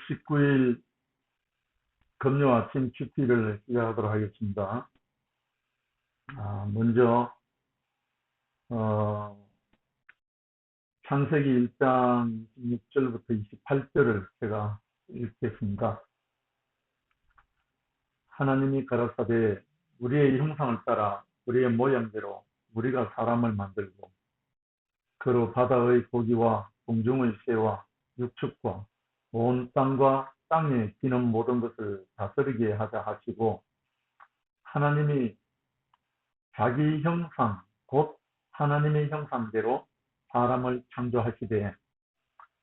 19일 금요 아침 큐티를 시작하도록 하겠습니다. 먼저 창세기 1장 26절부터 28절을 제가 읽겠습니다. 하나님이 가라사대 우리의 형상을 따라 우리의 모양대로 우리가 사람을 만들고 그로 바다의 고기와 공중의 새와 육축과 온 땅과 땅에 기는 모든 것을 다스리게 하자 하시고, 하나님이 자기 형상 곧 하나님의 형상대로 사람을 창조하시되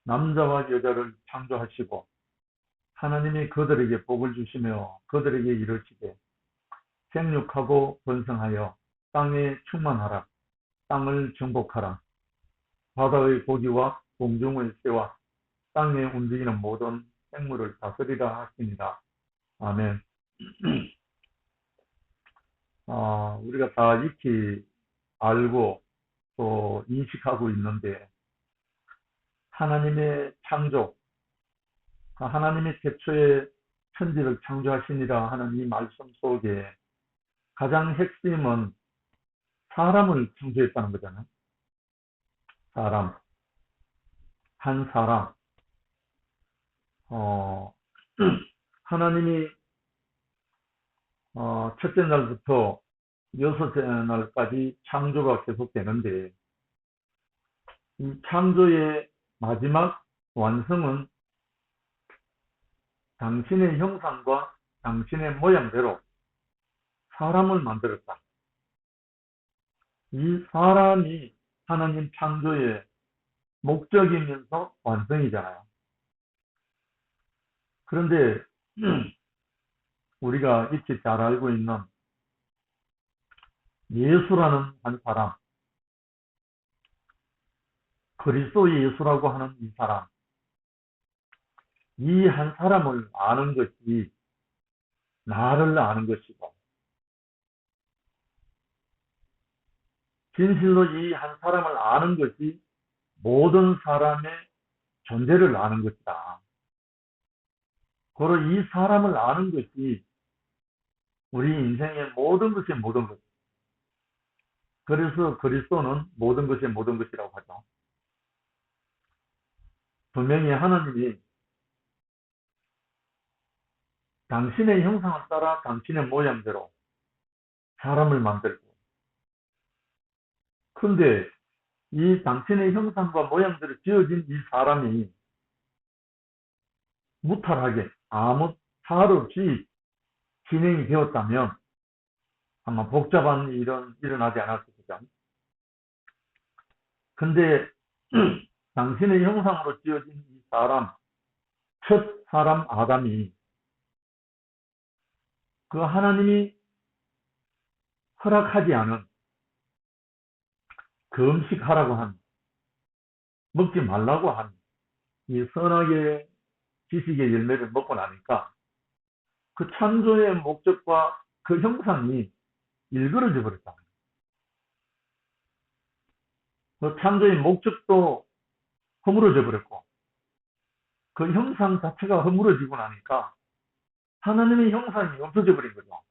남자와 여자를 창조하시고, 하나님이 그들에게 복을 주시며 그들에게 이르시되 생육하고 번성하여 땅에 충만하라. 땅을 정복하라. 바다의 고기와 공중의 새와 땅에 움직이는 모든 생물을 다스리라 하십니다. 아멘. 우리가 다 익히 알고 또 인식하고 있는데, 하나님의 창조, 하나님의 태초에 천지를 창조하시니라 하는 이 말씀 속에 가장 핵심은 사람을 창조했다는 거잖아요. 사람, 한 사람. 하나님이 첫째 날부터 여섯째 날까지 창조가 계속되는데, 이 창조의 마지막 완성은 당신의 형상과 당신의 모양대로 사람을 만들었다. 이 사람이 하나님 창조의 목적이면서 완성이잖아요. 그런데 우리가 익히 잘 알고 있는 예수라는 한 사람, 그리스도 예수라고 하는 이 사람, 이 한 사람을 아는 것이 나를 아는 것이고, 진실로 이 한 사람을 아는 것이 모든 사람의 존재를 아는 것이다. 바로 이 사람을 아는 것이 우리 인생의 모든 것의 모든 것. 그래서 그리스도는 모든 것의 모든 것이라고 하죠. 분명히 하나님이 당신의 형상을 따라 당신의 모양대로 사람을 만들고, 근데 이 당신의 형상과 모양대로 지어진 이 사람이 무탈하게 아무 탈 없이 진행이 되었다면 아마 복잡한 일은 일어나지 않았을 거죠. 근데 당신의 형상으로 지어진 이 사람, 첫 사람 아담이 그 하나님이 허락하지 않은, 금식하라고 한, 먹지 말라고 한 이 선악의 지식의 열매를 먹고 나니까 그 창조의 목적과 그 형상이 일그러져 버렸다. 그 창조의 목적도 허물어져 버렸고, 그 형상 자체가 허물어지고 나니까 하나님의 형상이 없어져 버린 거죠.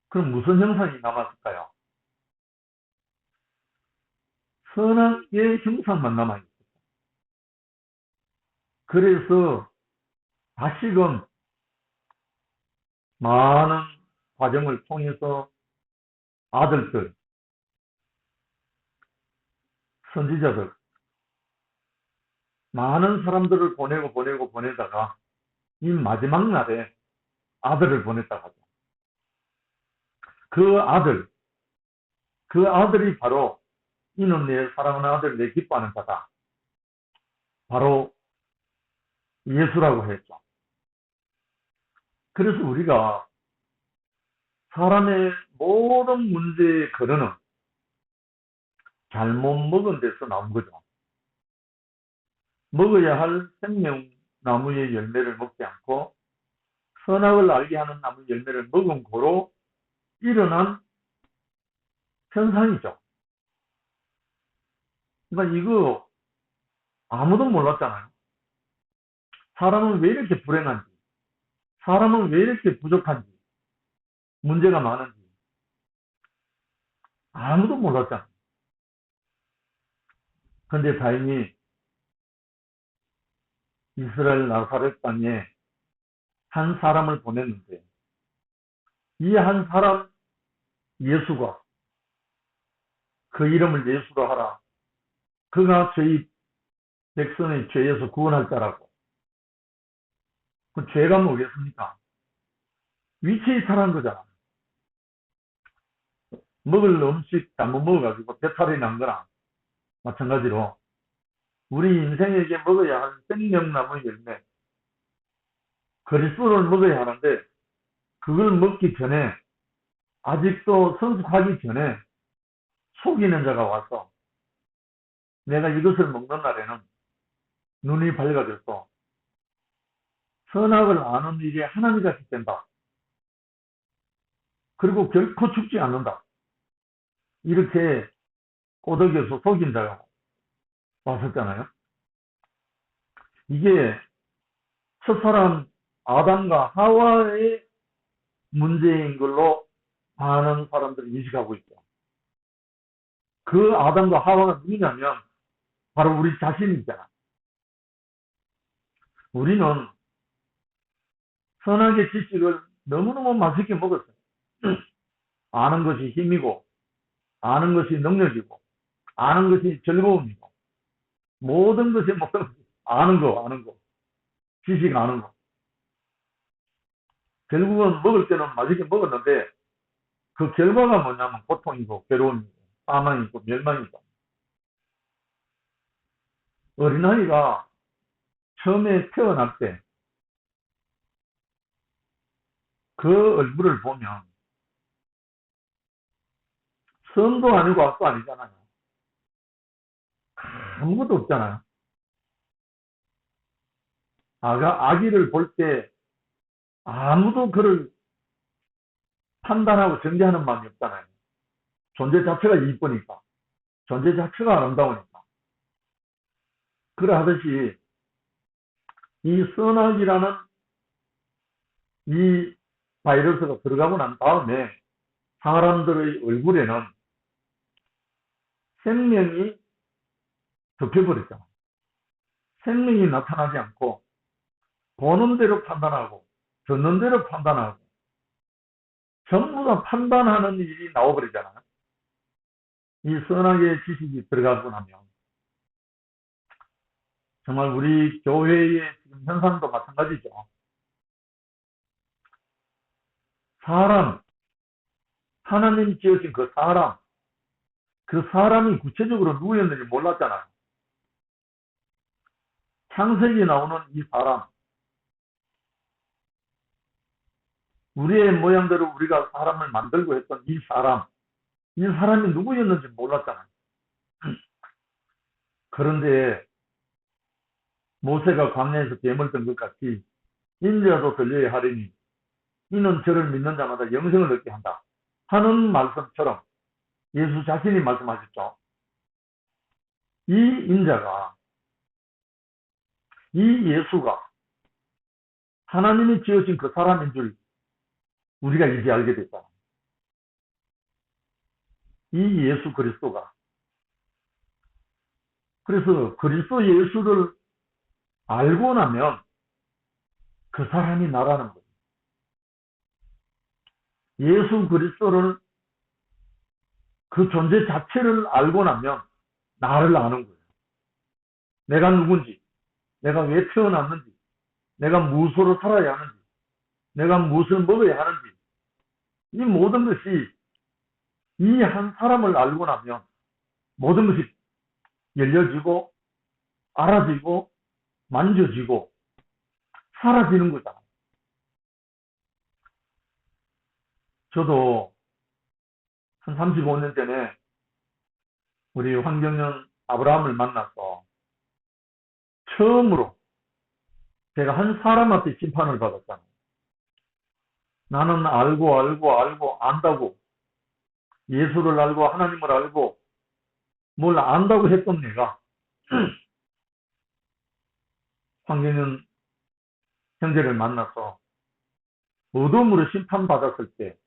그럼 무슨 형상이 남았을까요? 선악의 형상만 남아있어요. 그래서 다시금 많은 과정을 통해서 아들들, 선지자들, 많은 사람들을 보내다가 이 마지막 날에 아들을 보냈다고 하죠. 그 아들이 바로 이는 내 사랑하는 아들, 내 기뻐하는 자다. 바로 예수라고 했죠. 그래서 우리가 사람의 모든 문제의 근원은 잘못 먹은 데서 나온 거죠. 먹어야 할 생명나무의 열매를 먹지 않고 선악을 알게 하는 나무 열매를 먹은 거로 일어난 현상이죠. 그러니까 이거 아무도 몰랐잖아요. 사람은 왜 이렇게 불행한지, 사람은 왜 이렇게 부족한지, 문제가 많은지 아무도 몰랐잖아. 근데 다행히 이스라엘 나사렛 땅에 한 사람을 보냈는데, 이 한 사람 예수가, 그 이름을 예수로 하라. 그가 저희 백성의 죄에서 구원할 자라고. 그 죄가 뭐겠습니까? 위치이탈한 거잖아. 먹을 음식 잘못 먹어가지고 배탈이 난 거랑 마찬가지로 우리 인생에게 먹어야 할 생명나무 열매, 그리스도를 먹어야 하는데, 그걸 먹기 전에, 아직도 성숙하기 전에 속이는 자가 와서 내가 이것을 먹는 날에는 눈이 밝아져서 선악을 아는 일이 하나님 같이 된다. 그리고 결코 죽지 않는다. 이렇게 꼬덕여서 속인 자가 왔었잖아요. 이게 첫사람 아담과 하와의 문제인 걸로 많은 사람들이 인식하고 있죠. 그 아담과 하와가 누구냐면 바로 우리 자신이잖아. 우리는 선악의 지식을 너무너무 맛있게 먹었어요. 아는 것이 힘이고, 아는 것이 능력이고, 아는 것이 즐거움이고, 모든 것이 아는 거, 지식 아는 거. 결국은 먹을 때는 맛있게 먹었는데, 그 결과가 뭐냐면 고통이고, 괴로움이고, 사망이고, 멸망이고. 어린아이가 처음에 태어날 때, 그 얼굴을 보면, 성도 아니고 악도 아니잖아요. 아무것도 없잖아요. 아기를 볼 때 아무도 그를 판단하고 정죄하는 마음이 없잖아요. 존재 자체가 이쁘니까. 존재 자체가 아름다우니까. 그러하듯이 이 선악이라는 이 바이러스가 들어가고 난 다음에 사람들의 얼굴에는 생명이 덮여버렸잖아. 생명이 나타나지 않고 보는 대로 판단하고 듣는 대로 판단하고 전부 다 판단하는 일이 나와버리잖아요. 이 선악의 지식이 들어가고 나면 정말 우리 교회의 지금 현상도 마찬가지죠. 사람, 하나님이 지으신 그 사람이 구체적으로 누구였는지 몰랐잖아요. 창세기 나오는 이 사람, 우리의 모양대로 우리가 사람을 만들고 했던 이 사람이 누구였는지 몰랐잖아요. 그런데 모세가 광야에서 뱀을 든 것 같이 인자도 들려야 하리니 이는 저를 믿는 자마다 영생을 얻게 한다 하는 말씀처럼 예수 자신이 말씀하셨죠. 이 인자가, 이 예수가 하나님이 지으신 그 사람인 줄 우리가 이제 알게 됐다. 이 예수 그리스도가, 그래서 그리스도 예수를 알고 나면 그 사람이 나라는 거예요. 예수 그리스도를, 그 존재 자체를 알고 나면 나를 아는 거예요. 내가 누군지, 내가 왜 태어났는지, 내가 무엇으로 살아야 하는지, 내가 무엇을 먹어야 하는지, 이 모든 것이 이 한 사람을 알고 나면 모든 것이 열려지고 알아지고 만져지고 사라지는 거잖아. 저도 한 35년 전에 우리 황경련 아브라함을 만나서 처음으로 제가 한 사람한테 심판을 받았잖아요. 나는 알고 안다고, 예수를 알고 하나님을 알고 뭘 안다고 했던 내가 황경련 형제를 만나서 어둠으로 심판받았을 때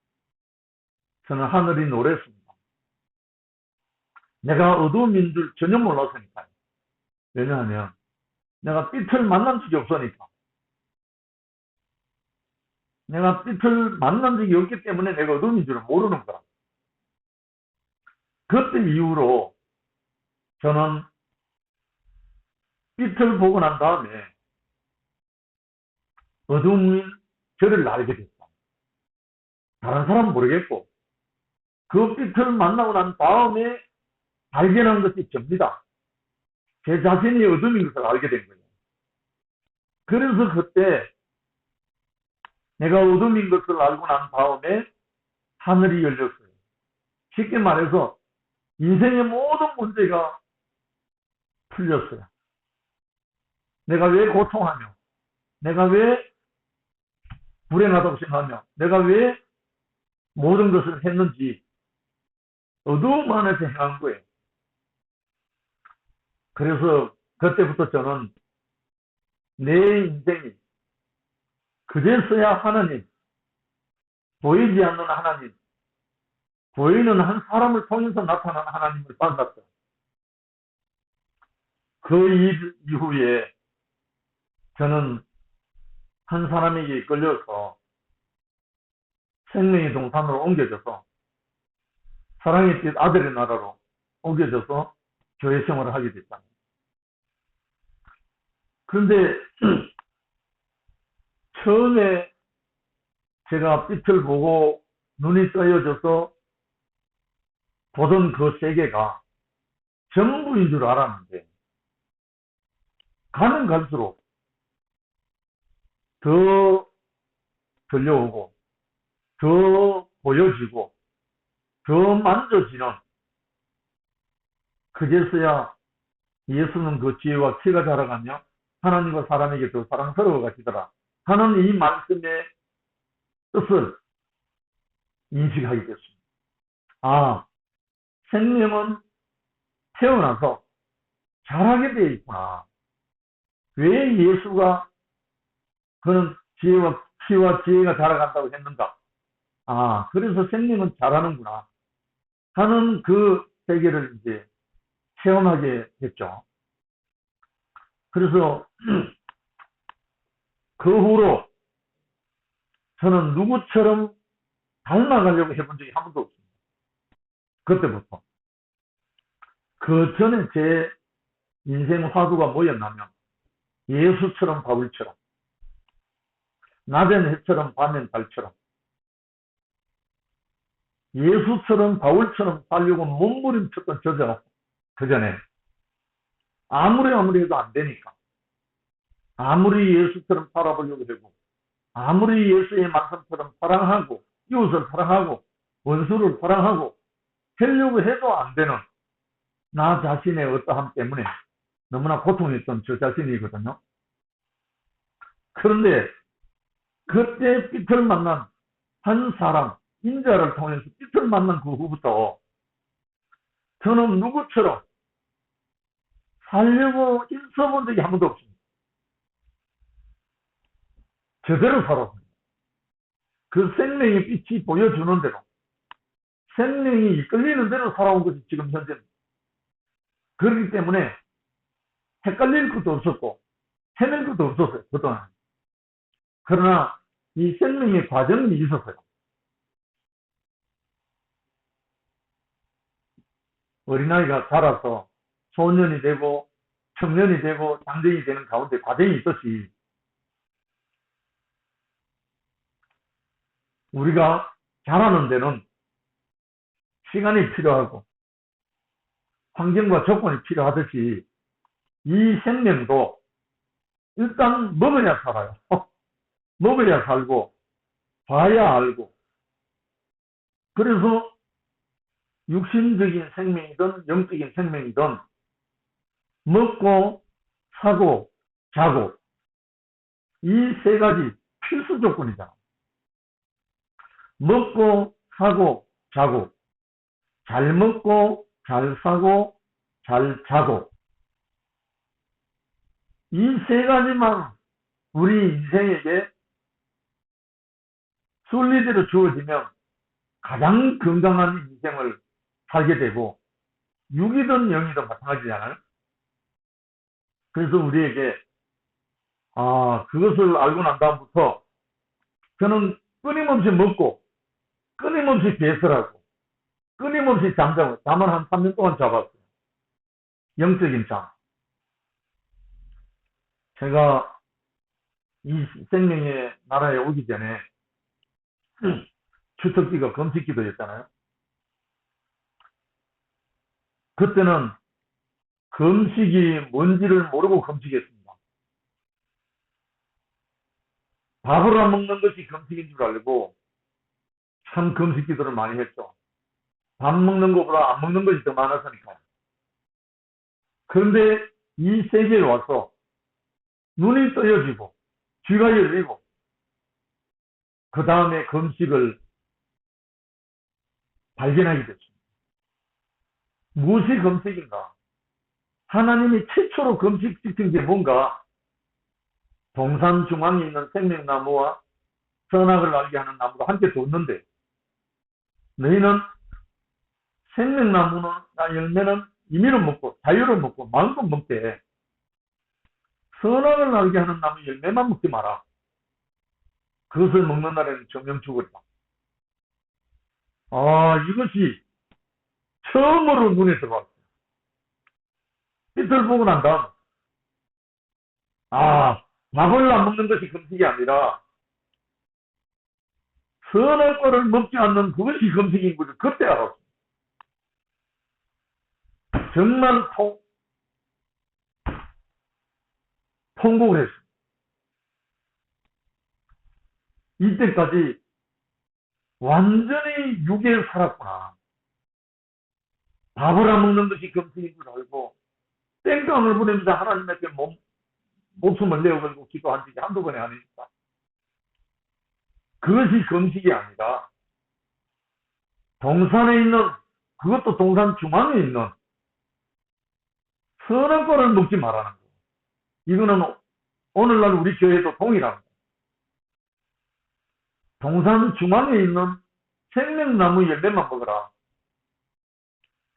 저는 하늘이 노랬습니다. 내가 어둠인 줄 전혀 몰랐으니까요. 왜냐하면 내가 빛을 만난 적이 없으니까. 내가 빛을 만난 적이 없기 때문에 내가 어둠인 줄을 모르는 거라. 그때 이후로 저는 빛을 보고 난 다음에 어둠인 저를 알게 됐다. 다른 사람은 모르겠고 그 빛을 만나고 난 다음에 발견한 것이 접니다. 제 자신이 어둠인 것을 알게 된 거예요. 그래서 그때 내가 어둠인 것을 알고 난 다음에 하늘이 열렸어요. 쉽게 말해서 인생의 모든 문제가 풀렸어요. 내가 왜 고통하며, 내가 왜 불행하다고 생각하며, 내가 왜 모든 것을 했는지 어두움 안에서 행한 거예요. 그래서 그때부터 저는 내 인생이 그제서야 하나님, 보이지 않는 하나님, 보이는 한 사람을 통해서 나타난 하나님을 만났어요. 그 일 이후에 저는 한 사람에게 끌려서 생명의 동산으로 옮겨져서 사랑의 뜻 아들의 나라로 옮겨져서 교회 생활을 하게 됐습니다. 그런데 처음에 제가 빛을 보고 눈이 떠여져서 보던 그 세계가 전부인 줄 알았는데 가면 갈수록 더 들려오고 더 보여지고 더 만져지는, 그제서야 예수는 그 지혜와 키가 자라가며 하나님과 사람에게 더 사랑스러워 가시더라 하는 이 말씀의 뜻을 인식하게 됐습니다. 아, 생명은 태어나서 자라게 되어 있구나. 왜 예수가 그런 지혜와 키와 지혜가 자라간다고 했는가? 아, 그래서 생명은 자라는구나 하는 그 세계를 이제 체험하게 됐죠. 그래서 그 후로 저는 누구처럼 닮아가려고 해본 적이 한 번도 없습니다. 그때부터. 그 전에 제 인생 화두가 뭐였냐면 예수처럼 바울처럼, 낮엔 해처럼 밤엔 달처럼, 예수처럼 바울처럼 살려고 몸부림쳤던 저죠. 그 전에 아무리 해도 안 되니까, 아무리 예수처럼 살아보려고 하고, 아무리 예수의 말씀처럼 사랑하고 이웃을 사랑하고 원수를 사랑하고 하려고 해도 안 되는 나 자신의 어떠함 때문에 너무나 고통했던 저 자신이거든요. 그런데 그때 빛을 만난 한 사람, 인자를 통해서 빛을 만난 그 후부터 저는 누구처럼 살려고 있어본 적이 한 번도 없습니다. 제대로 살았습니다. 그 생명의 빛이 보여주는 대로, 생명이 이끌리는 대로 살아온 것이 지금 현재입니다. 그렇기 때문에 헷갈릴 것도 없었고 헤맬 것도 없었어요. 그동안. 그러나 이 생명의 과정이 있었어요. 어린아이가 자라서 소년이 되고 청년이 되고 장정이 되는 가운데 과정이 있듯이 우리가 자라는 데는 시간이 필요하고 환경과 조건이 필요하듯이 이 생명도 일단 먹어야 살아요. 먹어야 살고 봐야 알고, 그래서 육신적인 생명이든 영적인 생명이든 먹고 사고 자고 이 세 가지 필수 조건이잖아. 먹고 사고 자고, 잘 먹고 잘 사고 잘 자고, 이 세 가지만 우리 인생에게 순리대로 주어지면 가장 건강한 인생을 살게 되고, 육이든 영이든 마찬가지잖아요. 그래서 우리에게 그것을 알고 난 다음부터 저는 끊임없이 먹고 끊임없이 배설하고 끊임없이 잠자고, 잠은 한 3년 동안 잡았어요. 영적인 잠. 제가 이 생명의 나라에 오기 전에 추석기가 금식기도였잖아요. 그때는 금식이 뭔지를 모르고 금식했습니다. 밥을 안 먹는 것이 금식인 줄 알고 참 금식기도를 많이 했죠. 밥 먹는 것보다 안 먹는 것이 더 많았으니까요. 그런데 이 세계에 와서 눈이 떠여지고 귀가 열리고 그 다음에 금식을 발견하게 됐습니다. 무엇이 금식인가? 하나님이 최초로 금식시킨 게 뭔가? 동산 중앙에 있는 생명나무와 선악을 알게 하는 나무가 함께 뒀는데, 너희는 생명나무는 열매는 임의로 먹고 자유로 먹고 마음껏 먹되 선악을 알게 하는 나무 열매만 먹지 마라. 그것을 먹는 날에는 정령 죽으리라. 이것이 처음으로 눈에 들어왔어요. 이틀 보고 난 다음, 밥을 안 먹는 것이 금식이 아니라 선한 거를 먹지 않는 그것이 금식인 거죠. 그때 알았어요. 정말 통곡을 했어요. 이때까지 완전히 육에 살았구나. 밥을 안 먹는 것이 금식인 줄 알고 땡깡을 부리면서 하나님께 목숨을 내어걸고 기도한 적이 한두 번이 아니니까. 그것이 금식이 아니라 동산에 있는, 그것도 동산 중앙에 있는 선한 거를 먹지 말라는 거. 이거는 오늘날 우리 교회도 동일합니다. 동산 중앙에 있는 생명나무 열매만 먹어라.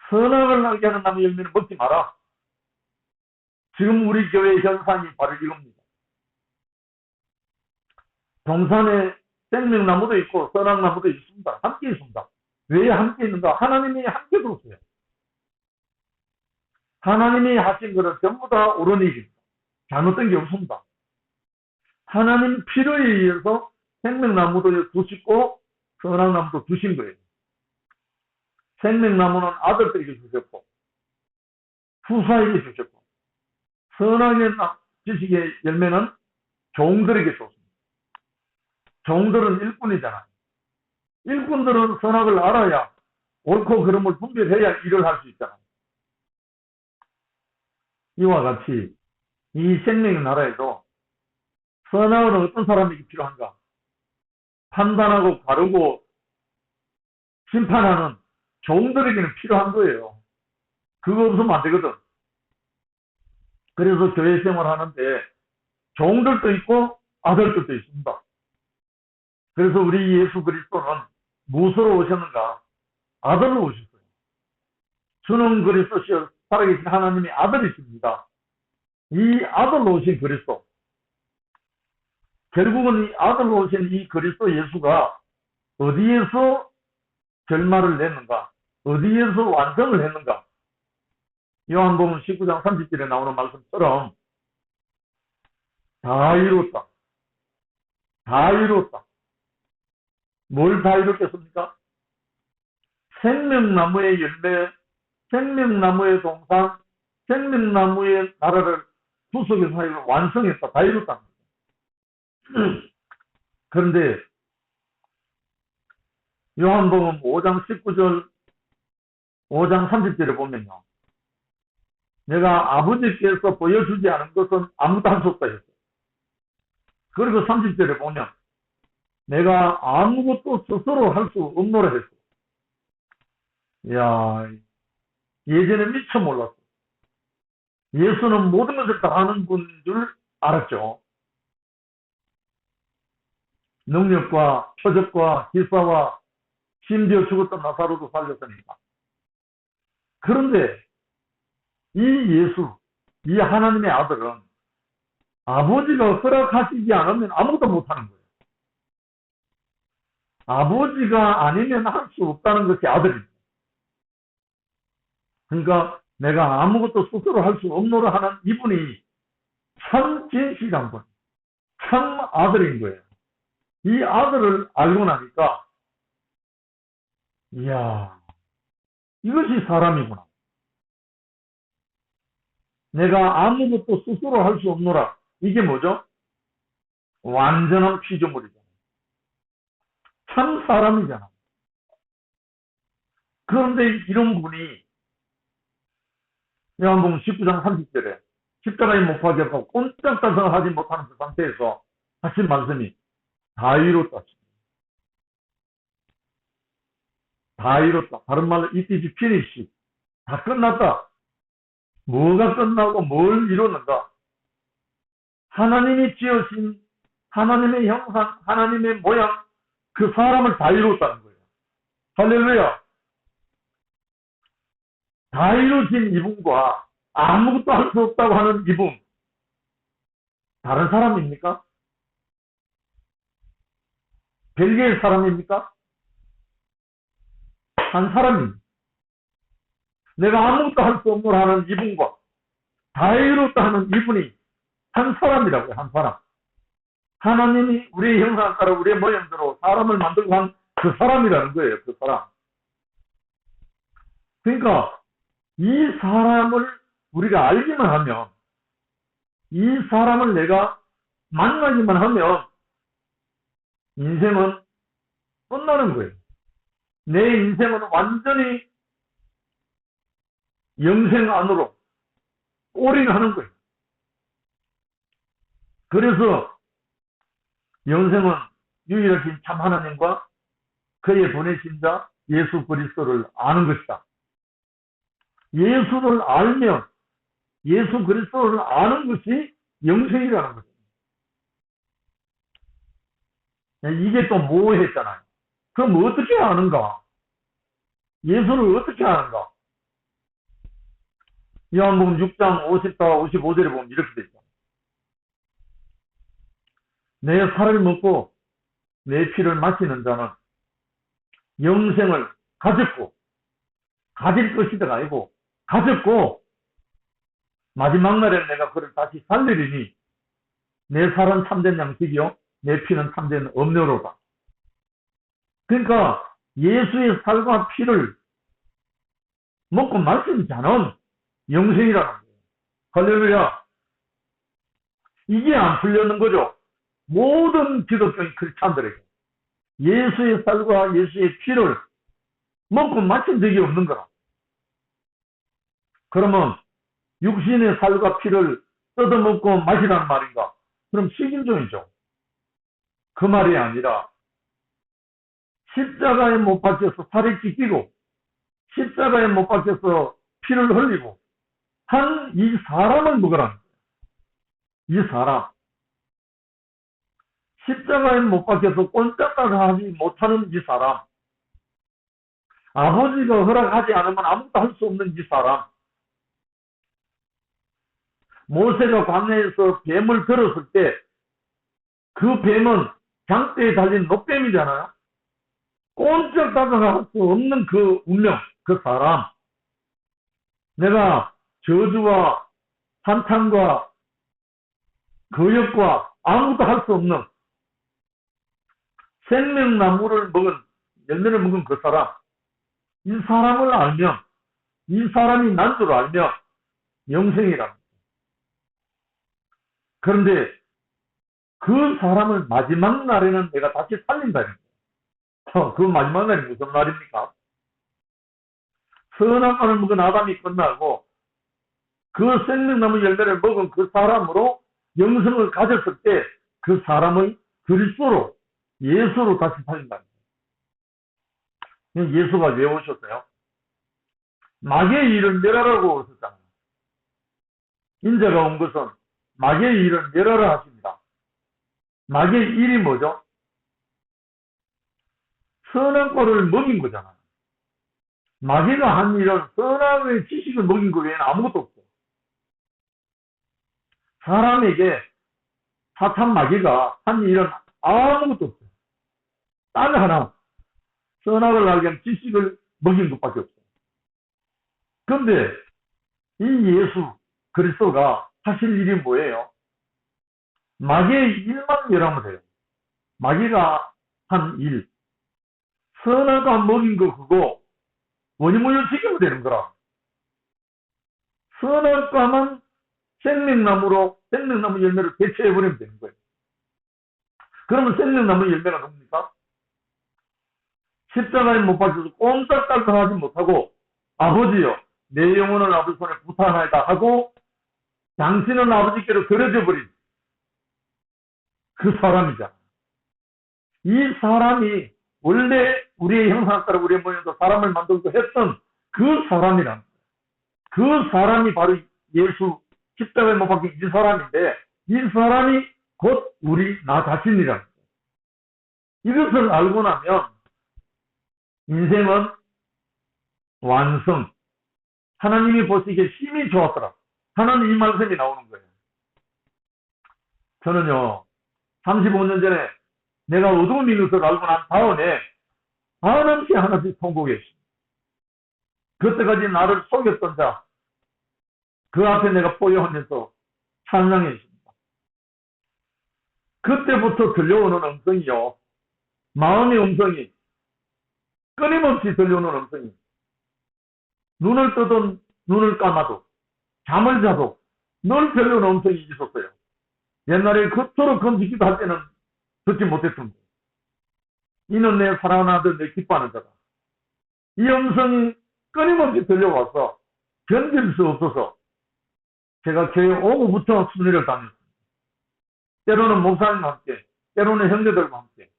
선악을 알게 하는 나무 열매는 먹지 마라. 지금 우리 교회의 현상이 바로 이겁니다. 동산에 생명나무도 있고 선악나무도 있습니다. 함께 있습니다. 왜 함께 있는가? 하나님이 함께 뒀어요. 하나님이 하신 것은 전부 다 옳은 일입니다. 잘못된 게 없습니다. 하나님 필요에 의해서 생명나무도 두시고 선악나무도 두신 거예요. 생명나무는 아들들에게 주셨고 후사에게 주셨고, 선악의 지식의 열매는 종들에게 줬습니다. 종들은 일꾼이잖아요. 일꾼들은 선악을 알아야 옳고 그름을 분별해야 일을 할 수 있잖아요. 이와 같이 이 생명의 나라에도 선악은 어떤 사람에게 필요한가? 판단하고 바르고 심판하는 종들에게는 필요한 거예요. 그거 없으면 안 되거든. 그래서 교회 생활하는데 종들도 있고 아들들도 있습니다. 그래서 우리 예수 그리스도는 무엇으로 오셨는가? 아들로 오셨어요. 주는 그리스도시여 살아계신 하나님의 아들이십니다. 이 아들로 오신 그리스도, 결국은 이 아들로 오신 이 그리스도 예수가 어디에서 결말을 냈는가? 어디에서 완성을 했는가? 요한복음 19장 30절에 나오는 말씀처럼 다 이뤘다. 다 이뤘다. 뭘 다 이뤘겠습니까? 생명나무의 열매, 생명나무의 동산, 생명나무의 나라를 구속의 사역을 완성했다. 다 이뤘다. 그런데 요한복음 5장 19절, 5장 30절에 보면요. 내가 아버지께서 보여주지 않은 것은 아무도 할 수 없다 했어요. 그리고 30절에 보면 내가 아무것도 스스로 할 수 없노라 했어. 이야, 예전에 미처 몰랐어. 예수는 모든 것을 다 하는 분인 줄 알았죠. 능력과 표적과 기사와 심지어 죽었던 나사로도 살렸으니까. 그런데 이 예수, 이 하나님의 아들은 아버지가 허락하시지 않으면 아무것도 못하는 거예요. 아버지가 아니면 할 수 없다는 것이 아들입니다. 그러니까 내가 아무것도 스스로 할 수 없노라 하는 이분이 참 진실한 분, 참 아들인 거예요. 이 아들을 알고 나니까 이야, 이것이 사람이구나. 내가 아무것도 스스로 할 수 없노라. 이게 뭐죠? 완전한 피조물이잖아. 참 사람이잖아. 그런데 이런 분이 요한복음 19장 30절에 십자가에 못 박혀서 꼼짝달싹 하지 못하는 그 상태에서 하신 말씀이 다 이뤘다. 다 이뤘다. 다른 말로 it is finished. 다 끝났다. 뭐가 끝나고 뭘 이뤘는가? 하나님이 지으신 하나님의 형상, 하나님의 모양, 그 사람을 다 이뤘다는 거예요. 할렐루야. 다 이루신 이분과 아무것도 할 수 없다고 하는 이분, 다른 사람입니까? 별개의 사람입니까? 한 사람입니다. 내가 아무것도 할 수 없노라 하는 이분과 다 이뤘다 하는 이분이 한 사람이라고요. 한 사람. 하나님이 우리의 형상을 따라 우리의 모양대로 사람을 만들고 한 그 사람이라는 거예요. 그 사람. 그러니까 이 사람을 우리가 알기만 하면, 이 사람을 내가 만나기만 하면 인생은 끝나는 거예요. 내 인생은 완전히 영생 안으로 올인하는 거예요. 그래서 영생은 유일하신 참 하나님과 그의 보내신 자 예수 그리스도를 아는 것이다. 예수를 알면, 예수 그리스도를 아는 것이 영생이라는 거죠. 이게 또 모호했잖아요. 그럼 어떻게 아는가? 예수를 어떻게 아는가? 요한복음 6장 54, 55절에 보면 이렇게 되어 있죠. 내 살을 먹고 내 피를 마시는 자는 영생을 가졌고, 가질 것이다가 아니고 가졌고, 마지막 날에 내가 그를 다시 살리리니 내 살은 참된 양식이요 내 피는 참된 음료로다. 그러니까 예수의 살과 피를 먹고 마신 자는 영생이라는 거예요. 할렐루야. 이게 안 풀렸는 거죠. 모든 기독교인 크리스찬들에게 예수의 살과 예수의 피를 먹고 마신 적이 없는 거라. 그러면 육신의 살과 피를 뜯어먹고 마시라는 말인가? 그럼 식인종이죠. 그 말이 아니라 십자가에 못 박혀서 살이 찢기고 십자가에 못 박혀서 피를 흘리고 한 이 사람을 먹으라는 거예요. 이 사람. 십자가에 못 박혀서 꼼짝달싹 하지 못하는 이 사람. 아버지가 허락하지 않으면 아무것도 할 수 없는 이 사람. 모세가 광야에서 뱀을 들었을 때 그 뱀은 장대에 달린 녹뱀이잖아요. 꼼짝달싹 할 수 없는 그 운명, 그 사람. 내가 저주와 한탄과 거역과 아무것도 할 수 없는 생명나무를 먹은, 열매를 먹은 그 사람. 이 사람을 알면, 이 사람이 난 줄 알면 영생이랍니다. 그런데 그 사람을 마지막 날에는 내가 다시 살린다. 그 마지막 날이 무슨 날입니까? 선악과를 먹은 아담이 끝나고 그 생명나무 열매를 먹은 그 사람으로 영생을 가졌을 때 그 사람의 그리스도로, 예수로 다시 살린다. 예수가 왜 오셨어요? 마귀의 일을 멸하라고 오셨잖아요. 인자가 온 것은 마귀의 일을 멸하라 하십니다. 마귀의 일이 뭐죠? 선한 꼴을 먹인 거잖아. 마귀가 한 일은 선악의 지식을 먹인 거 외에는 아무것도 없어. 사람에게 사탄 마귀가 한 일은 아무것도 없어. 딱 하나, 선악을 알게 하는 지식을 먹인 것밖에 없어. 그런데 이 예수 그리스도가 하실 일이 뭐예요? 마귀의 일만 열하면 돼요. 마귀가 한 일, 선악과 먹인 거 그거 원인무효시키면 되는 거라. 선악과만 생명나무로 생명나무 열매를 대체해버리면 되는 거예요. 그러면 생명나무 열매가 뭡니까? 십자가에 못 박혀서 꼼짝달싹하지 못하고 아버지여 내 영혼을 아버지 손에 부탁하나이다 하고 당신은 아버지께로 들어져 버린 그 사람이잖아. 이 사람이 원래 우리의 형상 따라 우리의 모양도 사람을 만들고 했던 그 사람이란 그 사람이 바로 예수 십자가에 못 박힌 이 사람인데 이 사람이 곧 우리 나 자신이란 이것을 알고 나면 인생은 완성. 하나님이 보시기에 힘이 좋았더라. 하나님 이 말씀이 나오는 거예요. 저는요, 35년 전에 내가 어두운 것을 알고 난 다음에 한없이 하나씩 통곡했습니다. 그때까지 나를 속였던 자, 그 앞에 내가 포효하면서 찬양했습니다. 그때부터 들려오는 음성이요. 마음의 음성이 끊임없이 들려오는 음성이 눈을 뜨든 눈을 감아도 잠을 자도 늘 들려오는 음성이 있었어요. 옛날에 그토록 금식기도 할 때는 듣지 못했습니다. 이는 내 사랑하는 아들 내 기뻐하는 자다. 이 음성이 끊임없이 들려와서 견딜 수 없어서 제가 교회 오고부터 순회를 다녔습니다. 때로는 목사님과 함께 때로는 형제들과 함께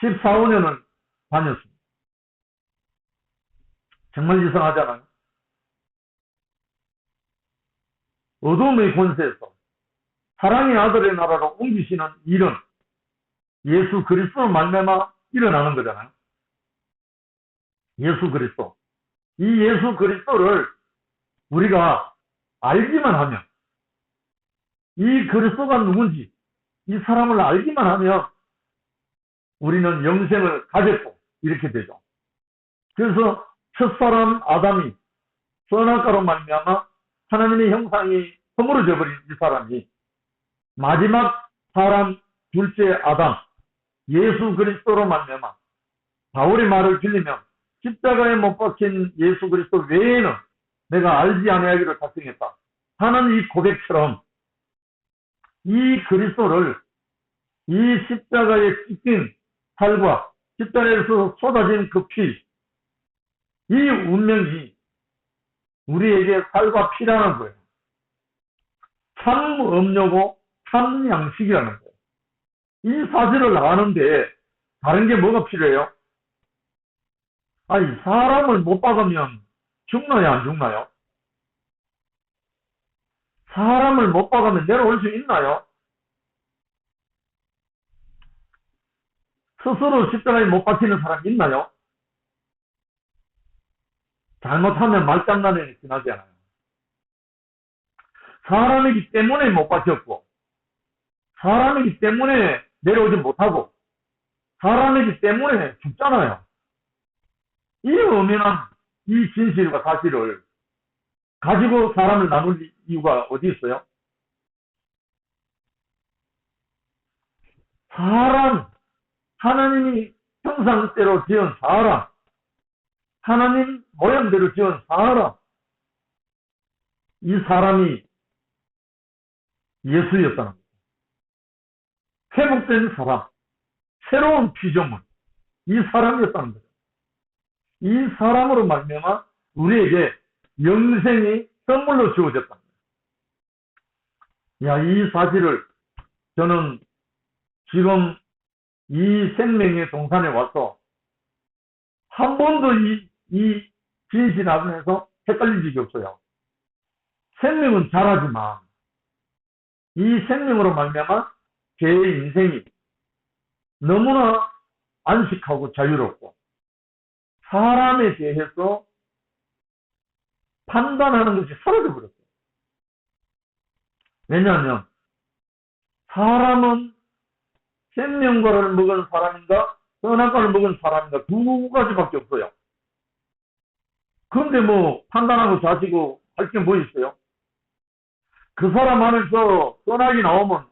14, 15년을 다녔습니다. 정말 이상하잖아요. 어둠의 권세에서 사랑의 아들의 나라로 옮기시는 일은 예수 그리스도로 말미암아 일어나는 거잖아요. 예수 그리스도. 이 예수 그리스도를 우리가 알기만 하면 이 그리스도가 누군지 이 사람을 알기만 하면 우리는 영생을 가졌고 이렇게 되죠. 그래서 첫사람 아담이 선악과로 말미암아 하나님의 형상이 허물어져 버린 이 사람이 마지막 사람 둘째 아담 예수 그리스도로 말미암아 바울의 말을 빌리면 십자가에 못 박힌 예수 그리스도 외에는 내가 알지 아니하기를 작정했다 하는 이 고백처럼 이 그리스도를 이 십자가에 찢긴 살과 십자가에서 쏟아진 그 피, 이 운명이 우리에게 살과 피라는 거예요. 참 음료고 참 양식이라는 거예요. 이 사실을 아는데 다른 게 뭐가 필요해요? 아니 사람을 못 박으면 죽나요 안 죽나요? 사람을 못 박으면 내려올 수 있나요? 스스로 십자가에 못 박히는 사람 있나요? 잘못하면 말장난에 지나지 않아요. 사람이기 때문에 못 박혔고 사람이기 때문에 내려오지 못하고 사람이기 때문에 죽잖아요. 이 엄연한 이 진실과 사실을 가지고 사람을 나눌 이유가 어디 있어요? 사람, 하나님이 형상대로 지은 사람, 하나님 모양대로 지은 사람, 이 사람이 예수였다는 거예요. 회복된 사람, 새로운 피조물, 이 사람이었다는 거죠. 이 사람으로 말미암아 우리에게 영생이 선물로 주어졌다. 야, 이 사실을 저는 지금 이 생명의 동산에 와서 한 번도 이 진실 안에서 헷갈린 적이 없어요. 생명은 잘하지만 이 생명으로 말미암아 제 인생이 너무나 안식하고 자유롭고 사람에 대해서 판단하는 것이 사라져버렸어요. 왜냐하면 사람은 생명과를 먹은 사람인가 선악과를 먹은 사람인가 두 가지밖에 없어요. 그런데 뭐 판단하고 자시고 할 게 뭐 있어요? 그 사람 안에서 선악이 나오면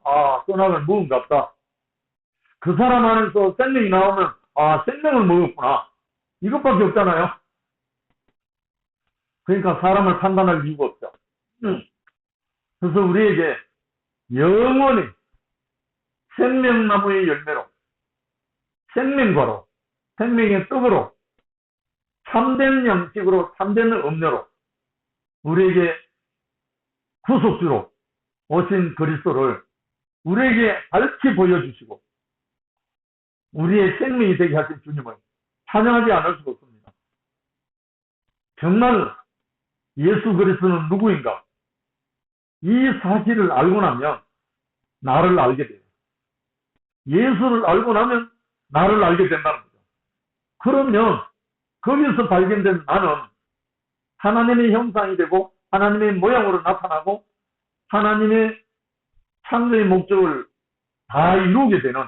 선악을 먹은갑다. 그 사람 안에서 생명이 나오면 생명을 먹었구나. 이것밖에 없잖아요. 그러니까 사람을 판단할 이유가 없죠. 그래서 우리에게 영원히 생명나무의 열매로 생명과로 생명의 떡으로 참된 양식으로 참된 음료로 우리에게 구속주로 오신 그리스도를 우리에게 밝히 보여주시고 우리의 생명이 되게 하신 주님을 찬양하지 않을 수가 없습니다. 정말 예수 그리스도는 누구인가? 이 사실을 알고 나면 나를 알게 돼요. 예수를 알고 나면 나를 알게 된다는 거죠. 그러면 거기서 발견된 나는 하나님의 형상이 되고 하나님의 모양으로 나타나고 하나님의 창조의 목적을 다 이루게 되는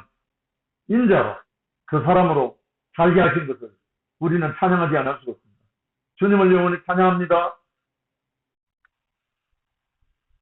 인자로 그 사람으로 살게 하신 것을 우리는 찬양하지 않을 수가 없습니다. 주님을 영원히 찬양합니다.